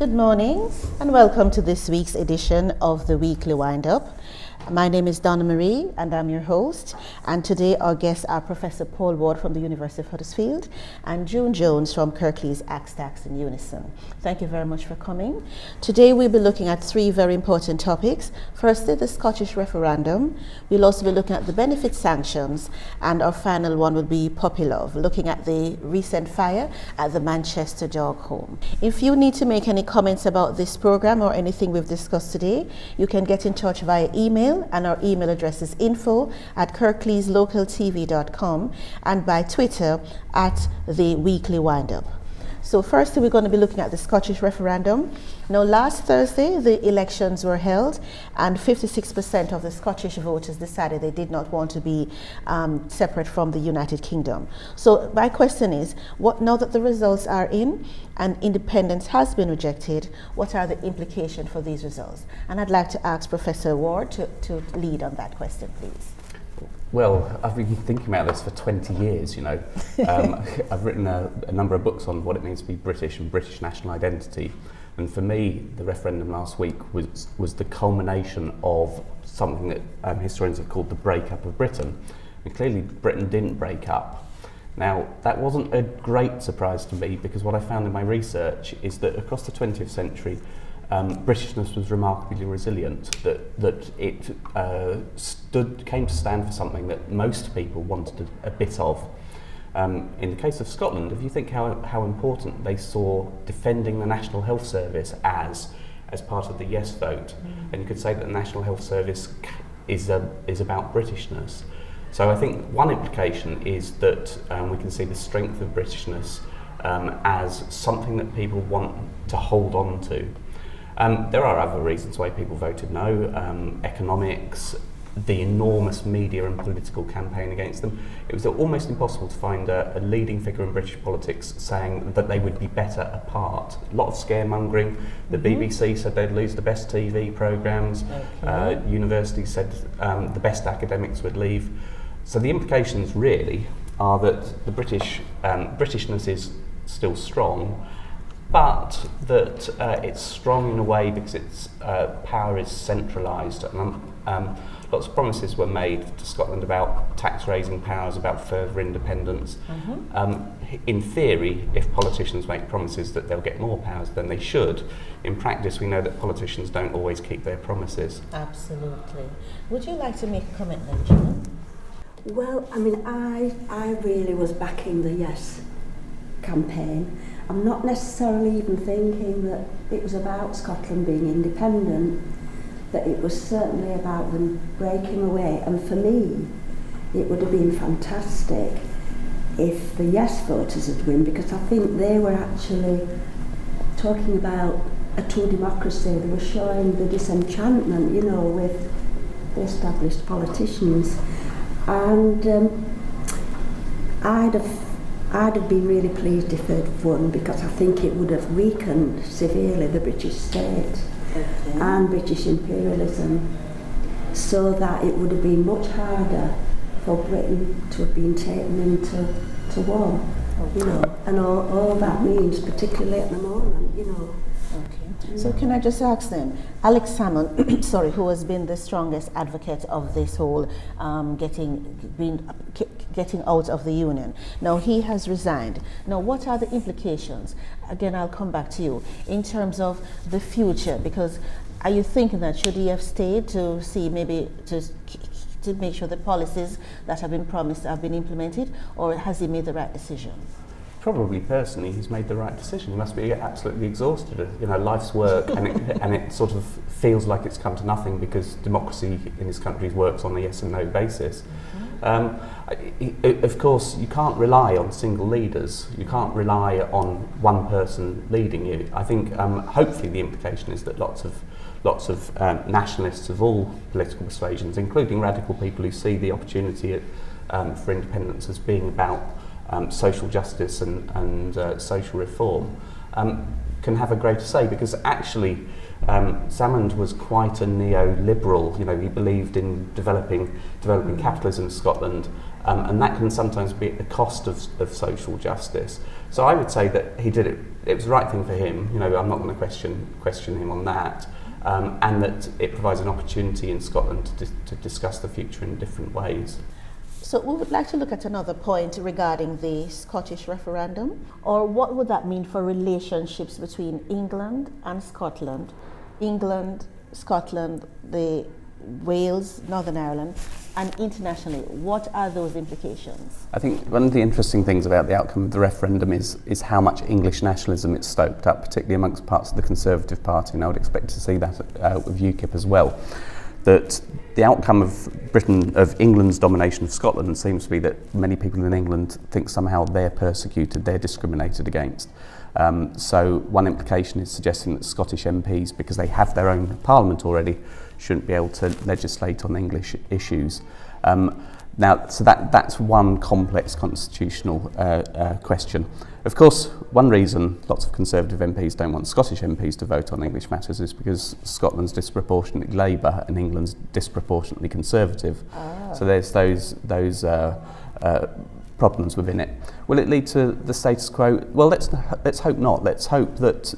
Good morning and welcome to this week's edition of the Weekly Wind-Up. My name is Donna Marie and I'm your host, and today our guests are Professor Paul Ward from the University of Huddersfield and June Jones from Kirklees Tax in Unison. Thank you very much for coming. Today we'll be looking at three very important topics. Firstly, the Scottish referendum. We'll also be looking at the benefit sanctions, and our final one will be puppy love, looking at the recent fire at the Manchester dog home. If you need to make any comments about this program or anything we've discussed today, you can get in touch via email, and our email address is info@kirkleeslocaltv.com and by Twitter at the Weekly Windup. So first we're going to be looking at the Scottish referendum. Now last Thursday the elections were held and 56% of the Scottish voters decided they did not want to be separate from the United Kingdom. So my question is, now that the results are in and independence has been rejected, what are the implications for these results? And I'd like to ask Professor Ward to lead on that question, please. Well, I've been thinking about this for 20 years, you know. I've written a number of books on what it means to be British and British national identity. And for me, the referendum last week was the culmination of something that historians have called the breakup of Britain. And clearly Britain didn't break up. Now, that wasn't a great surprise to me, because what I found in my research is that across the 20th century, Britishness was remarkably resilient, that it came to stand for something that most people wanted a bit of. In the case of Scotland, if you think how important they saw defending the National Health Service as part of the yes vote, and you could say that the National Health Service is about Britishness. So I think one implication is that we can see the strength of Britishness as something that people want to hold on to. There are other reasons why people voted no, economics, the enormous media and political campaign against them. It was almost impossible to find a leading figure in British politics saying that they would be better apart. A lot of scaremongering. The BBC said they'd lose the best TV programmes. Okay. Universities said the best academics would leave. So the implications really are that the Britishness is still strong, but that it's strong in a way because its power is centralised. Lots of promises were made to Scotland about tax-raising powers, about further independence. In theory, if politicians make promises that they'll get more powers, then they should. In practice, we know that politicians don't always keep their promises. Absolutely. Would you like to make a comment then, June? Well, I mean, I really was backing the yes campaign. I'm not necessarily even thinking that it was about Scotland being independent, that it was certainly about them breaking away. And for me, it would have been fantastic if the yes voters had won, because I think they were actually talking about a true democracy. They were showing the disenchantment, you know, with the established politicians. And I'd have been really pleased if they'd won, because I think it would have weakened severely the British state and British imperialism, so that it would have been much harder for Britain to have been taken into war, you know, and all that means, particularly at the moment, you know. Okay. So can I just ask then, Alex Salmond, sorry, who has been the strongest advocate of this whole getting out of the union. Now he has resigned. Now what are the implications? Again, I'll come back to you in terms of the future, because are you thinking that should he have stayed to see maybe to make sure the policies that have been promised have been implemented, or has he made the right decision? Probably personally he's made the right decision. He must be absolutely exhausted. You know, life's work, and it sort of feels like it's come to nothing because democracy in this country works on a yes and no basis. Of course, you can't rely on single leaders. You can't rely on one person leading you. I think hopefully the implication is that lots of nationalists of all political persuasions, including radical people who see the opportunity for independence as being about social justice and social reform, can have a greater say, because actually Salmond was quite a neoliberal. You know, he believed in developing capitalism in Scotland, and that can sometimes be at the cost of social justice. So I would say that he did it. It was the right thing for him. You know, I'm not going to question him on that, and that it provides an opportunity in Scotland to discuss the future in different ways. So we would like to look at another point regarding the Scottish referendum, or what would that mean for relationships between England and Scotland, England, Scotland, the Wales, Northern Ireland, and internationally? What are those implications? I think one of the interesting things about the outcome of the referendum is how much English nationalism it's stoked up, particularly amongst parts of the Conservative Party, and I would expect to see that with UKIP as well. That the outcome of England's domination of Scotland seems to be that many people in England think somehow they're persecuted, they're discriminated against. So one implication is suggesting that Scottish MPs, because they have their own parliament already, shouldn't be able to legislate on English issues. Now, so that's one complex constitutional question. Of course, one reason lots of Conservative MPs don't want Scottish MPs to vote on English matters is because Scotland's disproportionately Labour and England's disproportionately Conservative. So there's those problems within it. Will it lead to the status quo? Well, let's hope not. Let's hope that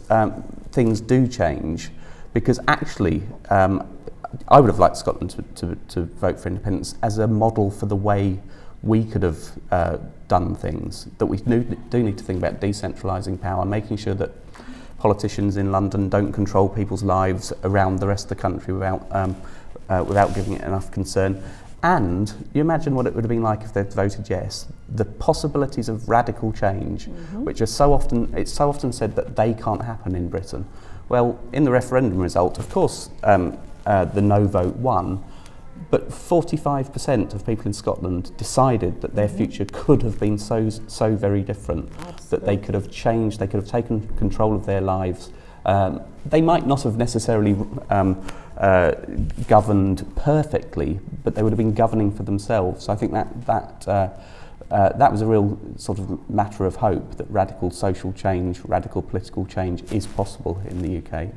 things do change, because actually I would have liked Scotland to vote for independence as a model for the way we could have done things, that we do need to think about decentralising power, making sure that politicians in London don't control people's lives around the rest of the country without giving it enough concern. And you imagine what it would have been like if they'd voted yes. The possibilities of radical change, which are so often said that they can't happen in Britain. Well, in the referendum result, of course, the no vote won, but 45% of people in Scotland decided that their future could have been so very different. Absolutely. That they could have changed, they could have taken control of their lives. They might not have necessarily governed perfectly, but they would have been governing for themselves. So I think that was a real sort of matter of hope, that radical social change, radical political change is possible in the UK.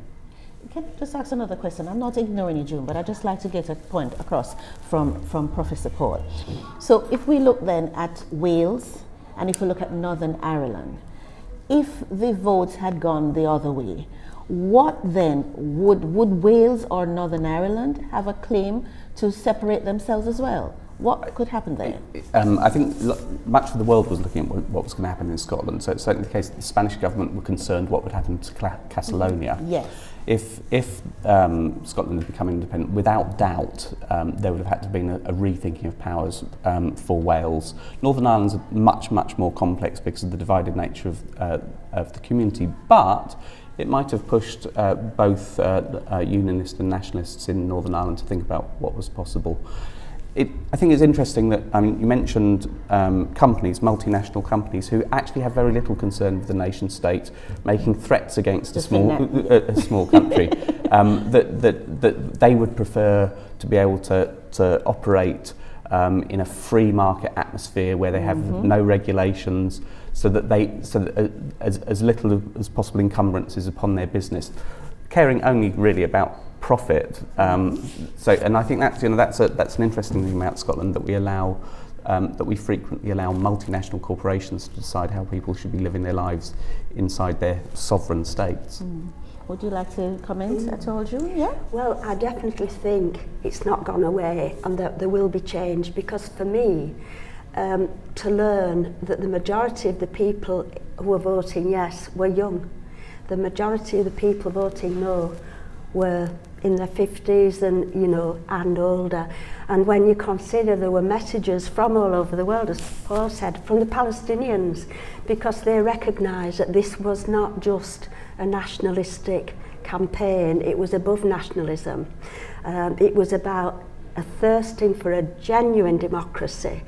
Can I just ask another question? I'm not ignoring you, June, but I'd just like to get a point across from Professor Paul. So if we look then at Wales, and if we look at Northern Ireland, if the votes had gone the other way, what then would Wales or Northern Ireland have a claim to separate themselves as well? What could happen there? I think much of the world was looking at what was going to happen in Scotland. So it's certainly the case that the Spanish government were concerned what would happen to Catalonia. Yes. If Scotland had become independent, without doubt, there would have had to have been a rethinking of powers for Wales. Northern Ireland's much more complex because of the divided nature of the community, but it might have pushed both Unionists and Nationalists in Northern Ireland to think about what was possible. I think it's interesting that, you mentioned companies, multinational companies, who actually have very little concern with the nation state making threats against a small country, that they would prefer to be able to operate in a free market atmosphere where they have no regulations, so that as little as possible encumbrances upon their business, caring only really about profit. And I think that's an interesting thing about Scotland, that we frequently allow multinational corporations to decide how people should be living their lives inside their sovereign states. Would you like to comment at all, June? Yeah? Well, I definitely think it's not gone away, and that there will be change, because for me, to learn that the majority of the people who were voting yes were young. The majority of the people voting no were in their 50s and older. And when you consider there were messages from all over the world, as Paul said, from the Palestinians, because they recognised that this was not just a nationalistic campaign, it was above nationalism. It was about a thirsting for a genuine democracy,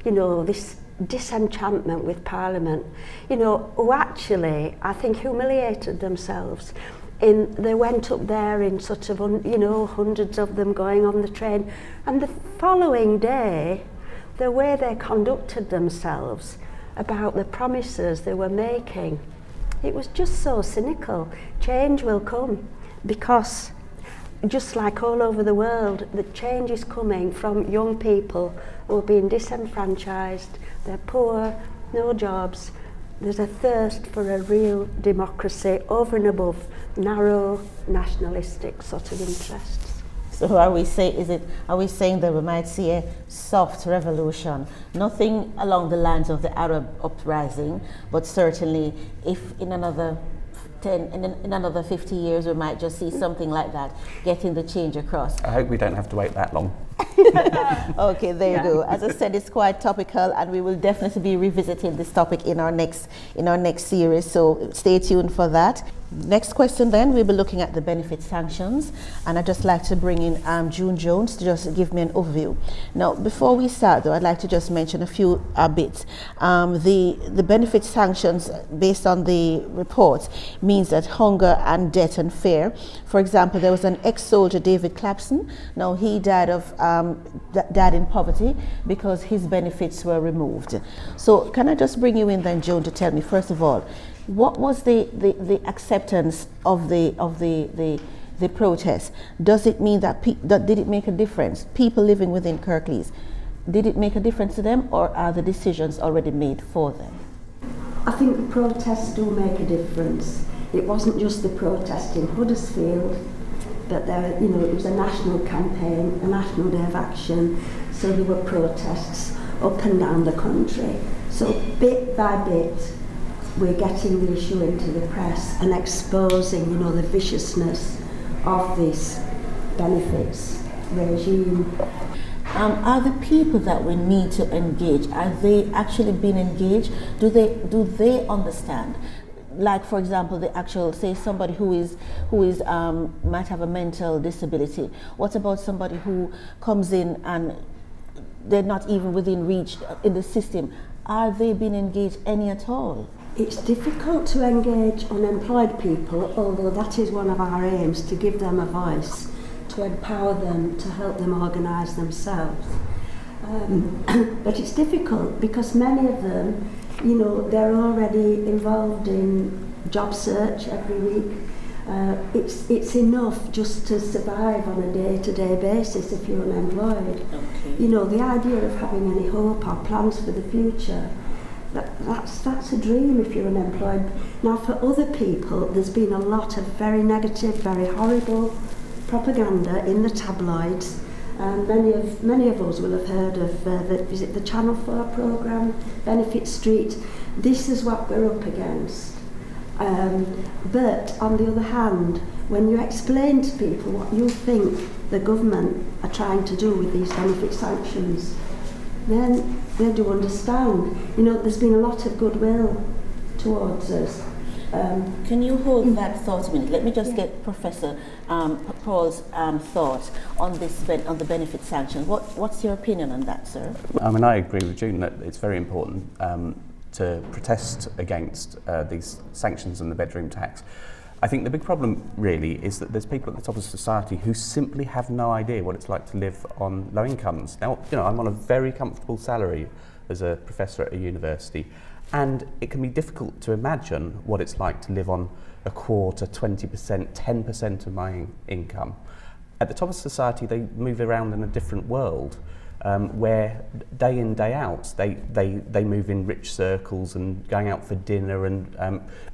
this disenchantment with Parliament, who actually, I think, humiliated themselves. They went up there in sort of, hundreds of them going on the train, and the following day, the way they conducted themselves about the promises they were making It was just so cynical. Change will come because, just like all over the world, the change is coming from young people who are being disenfranchised, they're poor, no jobs. There's a thirst for a real democracy over and above narrow nationalistic sort of interests. So are we saying that we might see a soft revolution? Nothing along the lines of the Arab uprising, but certainly if in another 50 years we might just see something like that, getting the change across. I hope we don't have to wait that long. Okay, there you go. As I said, it's quite topical, and we will definitely be revisiting this topic in our next series, so stay tuned for that. Next question then, we'll be looking at the benefit sanctions, and I'd just like to bring in June Jones to just give me an overview. Now, before we start though, I'd like to just mention a few bits. The benefit sanctions, based on the reports, means that hunger and debt and fear. For example, there was an ex-soldier, David Clapson. Now, he died in poverty because his benefits were removed. So can I just bring you in then, Joan, to tell me, first of all, what was the acceptance of the protest? Does it mean that did it make a difference? People living within Kirklees, did it make a difference to them, or are the decisions already made for them? I think the protests do make a difference. It wasn't just the protest in Huddersfield, but it was a national campaign, a national day of action. So there were protests up and down the country. So bit by bit, we're getting the issue into the press and exposing, the viciousness of this benefits regime. Are the people that we need to engage, are they actually being engaged? Do they understand? Like, for example, the actual, say, somebody who might have a mental disability. What about somebody who comes in and they're not even within reach in the system? Are they being engaged any at all? It's difficult to engage unemployed people, although that is one of our aims, to give them a voice, to empower them, to help them organise themselves. But it's difficult because many of them, they're already involved in job search every week. It's enough just to survive on a day-to-day basis if you're unemployed. Okay. The idea of having any hope or plans for the future, that's a dream if you're unemployed. Now, for other people, there's been a lot of very negative, very horrible propaganda in the tabloids. Many of us will have heard of the Channel 4 programme, Benefit Street. This is what we're up against. But on the other hand, when you explain to people what you think the government are trying to do with these benefit sanctions, then they do understand. There's been a lot of goodwill towards us. Can you hold that thought a minute? Let me just get Professor Paul's thoughts on the benefit sanction. What's your opinion on that, sir? I agree with June that it's very important to protest against these sanctions and the bedroom tax. I think the big problem really is that there's people at the top of society who simply have no idea what it's like to live on low incomes. Now, I'm on a very comfortable salary as a professor at a university, and it can be difficult to imagine what it's like to live on a quarter, 20%, 10% of my income. At the top of society, they move around in a different world, where day in, day out, they move in rich circles, and going out for dinner and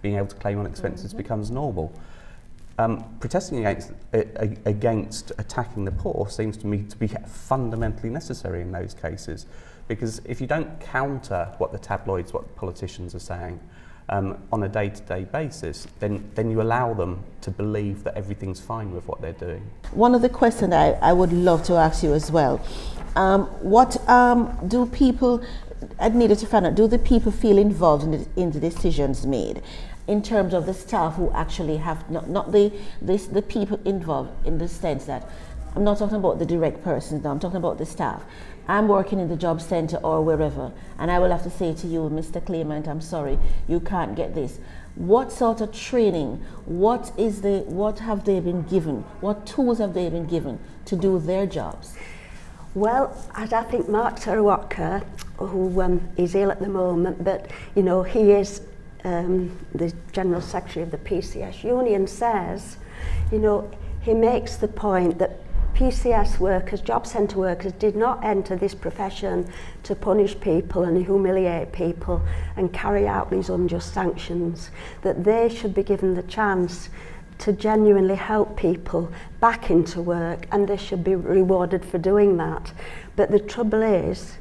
being able to claim on expenses becomes normal. Protesting against attacking the poor seems to me to be fundamentally necessary in those cases, because if you don't counter what the tabloids, what politicians are saying on a day-to-day basis, then you allow them to believe that everything's fine with what they're doing. One of the questions I would love to ask you as well, what do people, I needed to find out, do the people feel involved in the decisions made? In terms of the staff who actually have, not the people involved, in the sense that, I'm not talking about the direct persons now, I'm talking about the staff. I'm working in the job centre or wherever, and I will have to say to you, Mr. Claimant, I'm sorry, you can't get this. What sort of training, what have they been given? What tools have they been given to do their jobs? Well, I think Mark Tarawatka, who is ill at the moment, but he is the General Secretary of the PCS Union, says, you know, he makes the point that PCS workers, job centre workers, did not enter this profession to punish people and humiliate people and carry out these unjust sanctions, that they should be given the chance to genuinely help people back into work, and they should be rewarded for doing that. But the trouble is,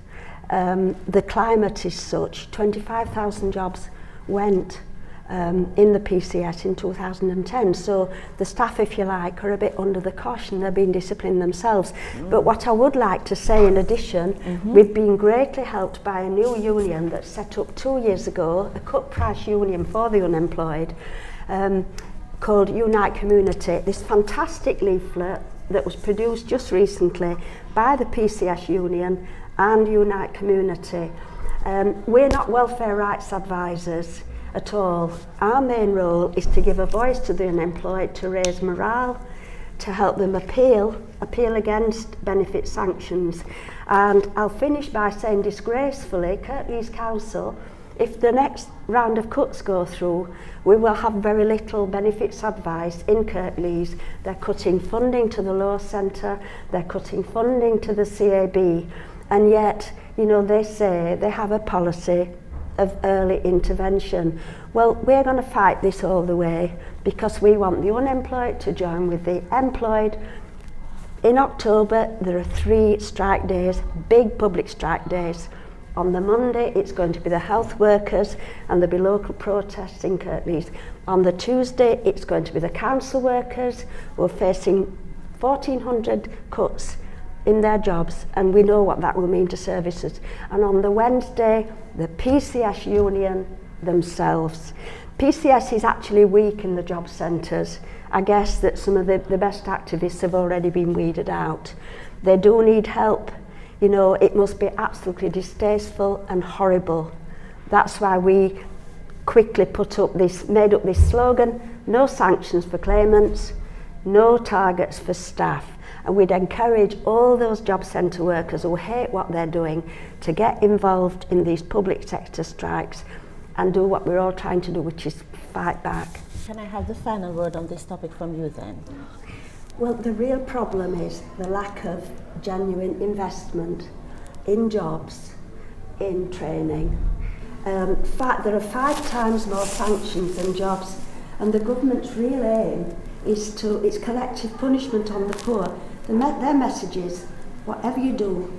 the climate is such, 25,000 jobs went in the PCS in 2010. So the staff, if you like, are a bit under the cosh and they're being disciplined themselves. But what I would like to say in addition, we've been greatly helped by a new union that's set up 2 years ago, a cut price union for the unemployed, called Unite Community. This fantastic leaflet that was produced just recently by the PCS union and Unite Community. We're not welfare rights advisors at all. Our main role is to give a voice to the unemployed, to raise morale, to help them appeal against benefit sanctions. And I'll finish by saying, disgracefully, Kirklees Council, if the next round of cuts go through, we will have very little benefits advice in Kirklees. They're cutting funding to the Law Centre, they're cutting funding to the CAB, and yet, you know, they say they have a policy of early intervention. Well, we're going to fight this all the way because we want the unemployed to join with the employed. In October, there are 3 strike days, big public strike days. On the Monday, it's going to be the health workers and there'll be local protests in Kirklees. On the Tuesday, it's going to be the council workers who are facing 1,400 cuts in their jobs, and we know what that will mean to services. And on the Wednesday, the PCS union themselves. PCS is actually weak in the job centres. I guess that some of the best activists have already been weeded out. They do need help. You know, it must be absolutely distasteful and horrible. That's why we quickly made up this slogan, no sanctions for claimants, no targets for staff. And we'd encourage all those job centre workers who hate what they're doing to get involved in these public sector strikes and do what we're all trying to do, which is fight back. Can I have the final word on this topic from you then? Well, the real problem is the lack of genuine investment in jobs, in training. There are 5 times more sanctions than jobs, and the government's real aim is it's collective punishment on the poor. Their message is, whatever you do,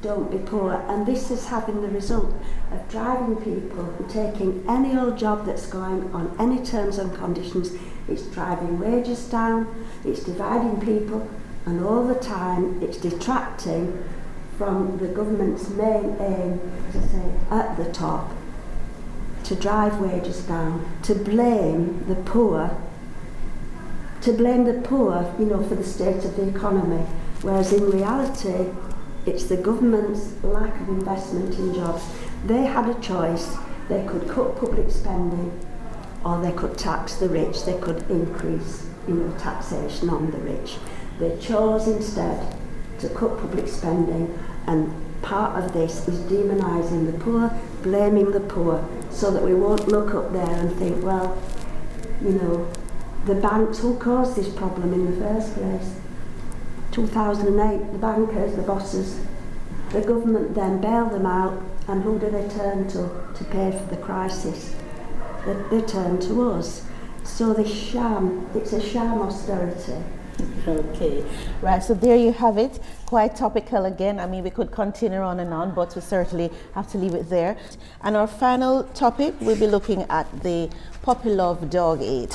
don't be poor. And this is having the result of driving people and taking any old job that's going on any terms and conditions. It's driving wages down, it's dividing people, and all the time it's detracting from the government's main aim, as I say, at the top, to drive wages down, to blame the poor, you know, for the state of the economy, whereas in reality, it's the government's lack of investment in jobs. They had a choice. They could cut public spending, or they could tax the rich. They could increase, you know, taxation on the rich. They chose instead to cut public spending, and part of this is demonising the poor, blaming the poor, so that we won't look up there and think, well, you know, the banks who caused this problem in the first place. 2008, the bankers, the bosses, the government then bailed them out, and who do they turn to pay for the crisis? They turn to us. So it's a sham austerity. Okay, right, so there you have it. Quite topical again. I mean, we could continue on and on, but we certainly have to leave it there. And our final topic, we'll be looking at the puppy love dog aid.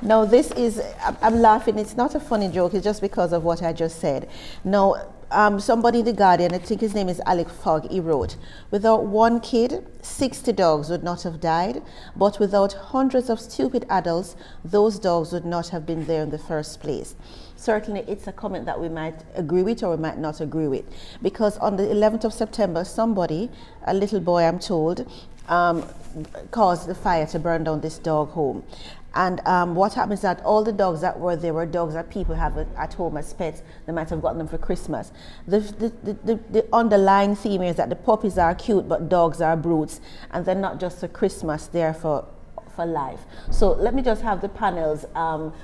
Now this is, I'm laughing, it's not a funny joke, it's just because of what I just said. Now, somebody in The Guardian, I think his name is Alec Fogg, he wrote, without one kid, 60 dogs would not have died, but without hundreds of stupid adults, those dogs would not have been there in the first place. Certainly it's a comment that we might agree with or we might not agree with, because on the 11th of September, somebody, a little boy I'm told, caused the fire to burn down this dog home. And what happens is that all the dogs that were there were dogs that people have at home as pets. They might have gotten them for Christmas. The underlying theme is that the puppies are cute, but dogs are brutes, and they're not just for Christmas, they're for life. So let me just have the panel's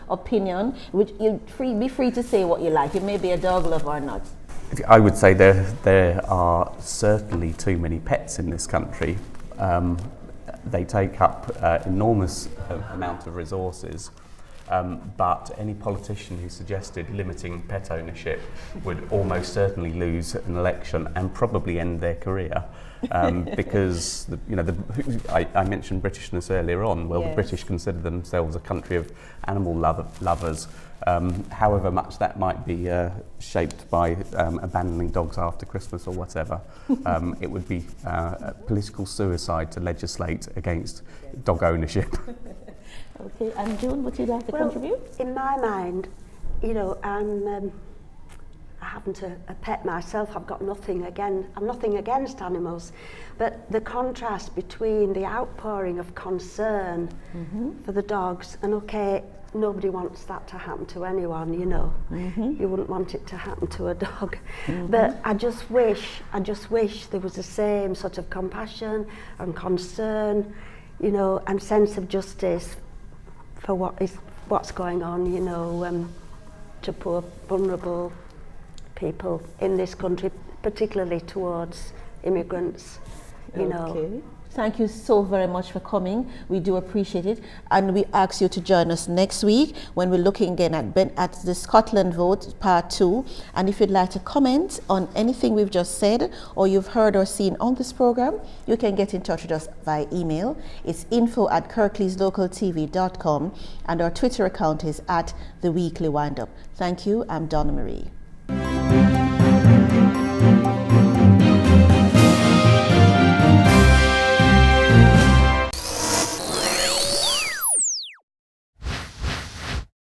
opinion, which be free to say what you like. You may be a dog lover or not. I would say there are certainly too many pets in this country. They take up enormous amount of resources, but any politician who suggested limiting pet ownership would almost certainly lose an election and probably end their career. Because I mentioned Britishness earlier on. Well, yes. The British consider themselves a country of animal lovers. However much that might be shaped by abandoning dogs after Christmas or whatever, it would be political suicide to legislate against dog ownership. Okay, and June, would you like to contribute? In my mind, I haven't a pet myself. I've got nothing against animals, but the contrast between the outpouring of concern for the dogs, and nobody wants that to happen to anyone, you wouldn't want it to happen to a dog, but I just wish there was the same sort of compassion and concern, and sense of justice for what's going on, to poor vulnerable people in this country, particularly towards immigrants, Okay. Thank you so very much for coming. We do appreciate it. And we ask you to join us next week when we're looking again at the Scotland vote, part 2. And if you'd like to comment on anything we've just said or you've heard or seen on this program, you can get in touch with us via email. It's info@kirkleeslocaltv.com, and our Twitter account is @TheWeeklyWindup. Thank you. I'm Donna Marie.